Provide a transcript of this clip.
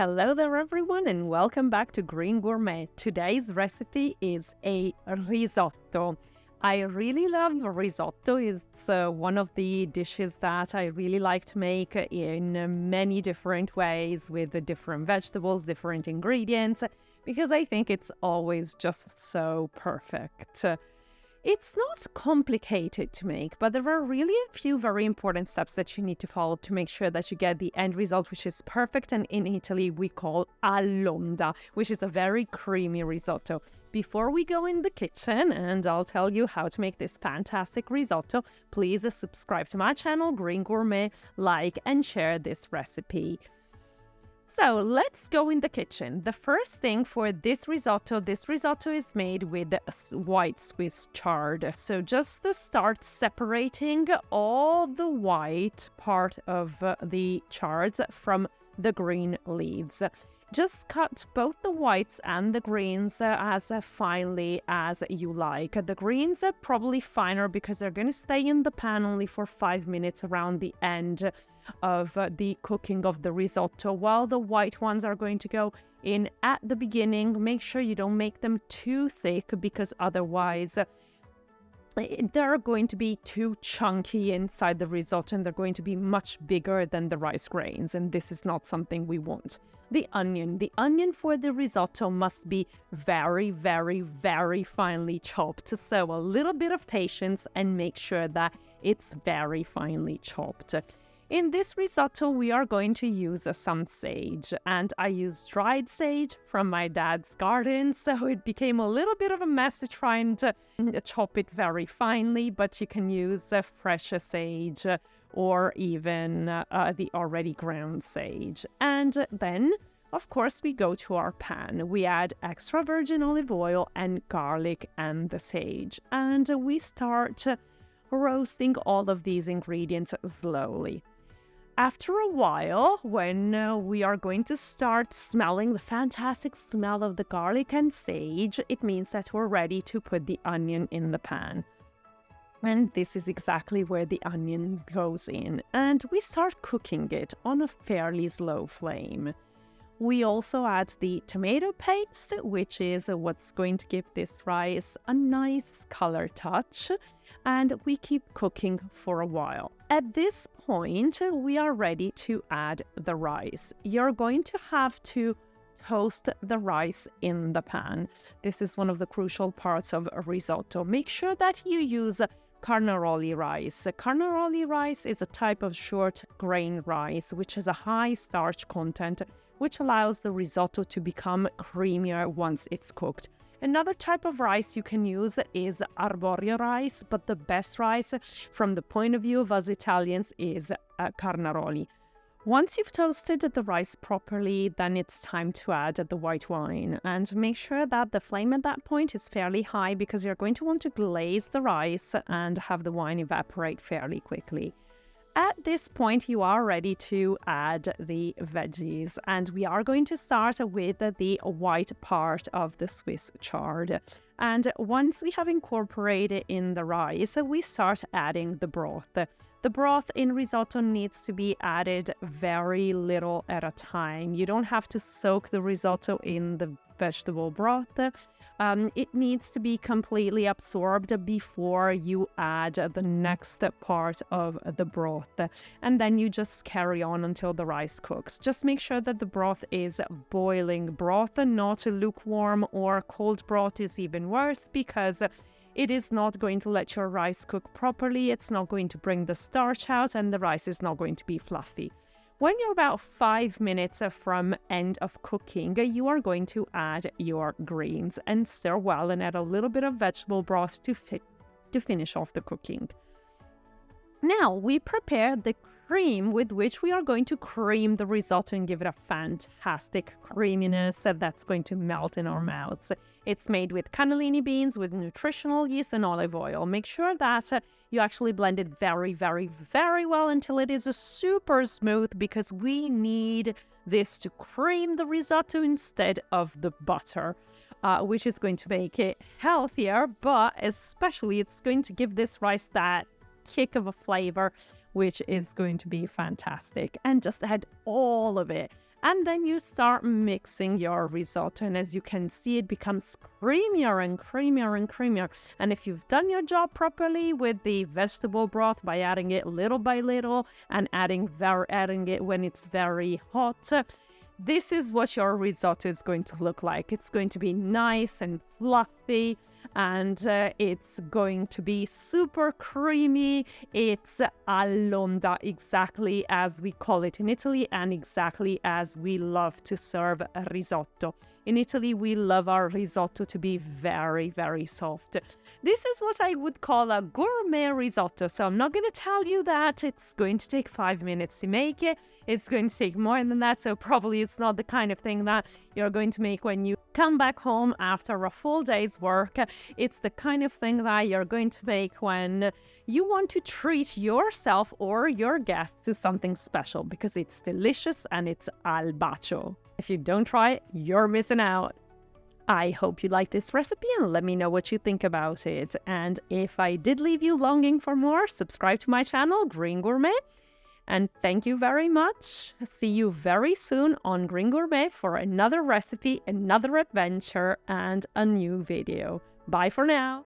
Hello there everyone and welcome back to Green Gourmet. Today's recipe is a risotto. I really love risotto. It's one of the dishes that I really like to make in many different ways with the different vegetables, different ingredients, because I think it's always just so perfect. It's not complicated to make, but there are really a few very important steps that you need to follow to make sure that you get the end result, which is perfect. And in Italy, we call all'onda, which is a very creamy risotto. Before we go in the kitchen, and I'll tell you how to make this fantastic risotto, please subscribe to my channel, Green Gourmet, like and share this recipe. So let's go in the kitchen. The first thing for this risotto is made with white Swiss chard. So just to start separating all the white part of the chards from the green leaves. Just cut both the whites and the greens as finely as you like. The greens are probably finer because they're going to stay in the pan only for 5 minutes around the end of the cooking of the risotto, while the white ones are going to go in at the beginning. Make sure you don't make them too thick because otherwise they're going to be too chunky inside the risotto and they're going to be much bigger than the rice grains, and this is not something we want. The onion for the risotto must be very, very, very finely chopped. So a little bit of patience and make sure that it's very finely chopped. In this risotto, we are going to use some sage, and I used dried sage from my dad's garden, so it became a little bit of a mess trying to chop it very finely, but you can use fresh sage or even the already ground sage. And then, of course, we go to our pan. We add extra virgin olive oil and garlic and the sage, and we start roasting all of these ingredients slowly. After a while, when we are going to start smelling the fantastic smell of the garlic and sage, it means that we're ready to put the onion in the pan. And this is exactly where the onion goes in. And we start cooking it on a fairly slow flame. We also add the tomato paste, which is what's going to give this rice a nice color touch, and we keep cooking for a while. At this point, we are ready to add the rice. You're going to have to toast the rice in the pan. This is one of the crucial parts of a risotto. Make sure that you use Carnaroli rice. Carnaroli rice is a type of short grain rice which has a high starch content, which allows the risotto to become creamier once it's cooked. Another type of rice you can use is arborio rice, but the best rice from the point of view of us Italians is Carnaroli. Once you've toasted the rice properly, then it's time to add the white wine, and make sure that the flame at that point is fairly high because you're going to want to glaze the rice and have the wine evaporate fairly quickly. At this point, you are ready to add the veggies, and we are going to start with the white part of the Swiss chard. And once we have incorporated in the rice, we start adding the broth. The broth in risotto needs to be added very little at a time. You don't have to soak the risotto in the vegetable broth. It needs to be completely absorbed before you add the next part of the broth. And then you just carry on until the rice cooks. Just make sure that the broth is boiling broth and not lukewarm, or cold broth is even worse because it is not going to let your rice cook properly. It's not going to bring the starch out, and the rice is not going to be fluffy. When you're about 5 minutes from end of cooking, you are going to add your greens and stir well and add a little bit of vegetable broth to finish off the cooking. Now we prepare the cream with which we are going to cream the risotto and give it a fantastic creaminess that's going to melt in our mouths. It's made with cannellini beans, with nutritional yeast and olive oil. Make sure that you actually blend it very, very, very well until it is super smooth, because we need this to cream the risotto instead of the butter, which is going to make it healthier, but especially it's going to give this rice that kick of a flavor, which is going to be fantastic. And just add all of it. And then you start mixing your risotto. And as you can see, it becomes creamier and creamier and creamier. And if you've done your job properly with the vegetable broth by adding it little by little and adding it when it's very hot, this is what your risotto is going to look like. It's going to be nice and fluffy, and it's going to be super creamy. It's all'onda, exactly as we call it in Italy and exactly as we love to serve a risotto. In Italy, we love our risotto to be very, very soft. This is what I would call a gourmet risotto. So I'm not going to tell you that it's going to take 5 minutes to make it. It's going to take more than that. So probably it's not the kind of thing that you're going to make when you come back home after a full day's work. It's the kind of thing that you're going to make when you want to treat yourself or your guests to something special, because it's delicious and it's al bacio. If you don't try it, you're missing out. I hope you like this recipe and let me know what you think about it. And if I did leave you longing for more, subscribe to my channel, Green Gourmet. And thank you very much. See you very soon on Green Gourmet for another recipe, another adventure, and a new video. Bye for now.